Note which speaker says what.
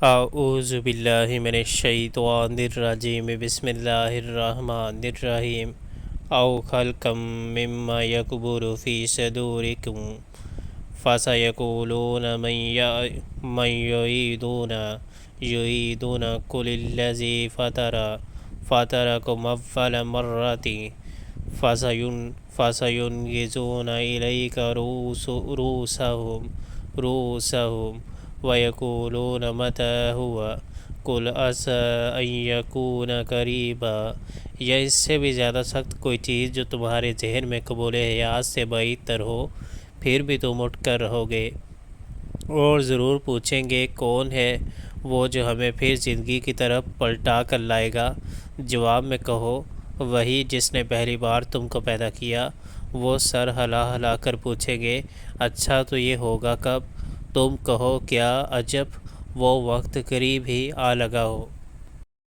Speaker 1: اعوذ باللہ من الشیطان الرجیم بسم اللہ الرحمن الرحیم او خلقم مما یکبر فی صدورکم فسیقولون من یعیدون قل الذی فطرکم اول مرۃ فسینغضون الیک رؤوسہم وَيَقُولُونَ مَتَىٰ هُوَ قُلْ عَسَىٰ أَن يَكُونَ قَرِيبًا۔ یا اس سے بھی زیادہ سخت کوئی چیز جو تمہارے ذہن میں قبول حیات سے بعید تر ہو، پھر بھی تم اٹھ کر رہو گے اور ضرور پوچھیں گے کون ہے وہ جو ہمیں پھر زندگی کی طرف پلٹا کر لائے گا۔ جواب میں کہو وہی جس نے پہلی بار تم کو پیدا کیا۔ وہ سر ہلا ہلا کر پوچھیں گے اچھا تو یہ ہوگا کب؟ تم کہو کیا عجب، وہ وقت قریب ہی آ لگا ہو۔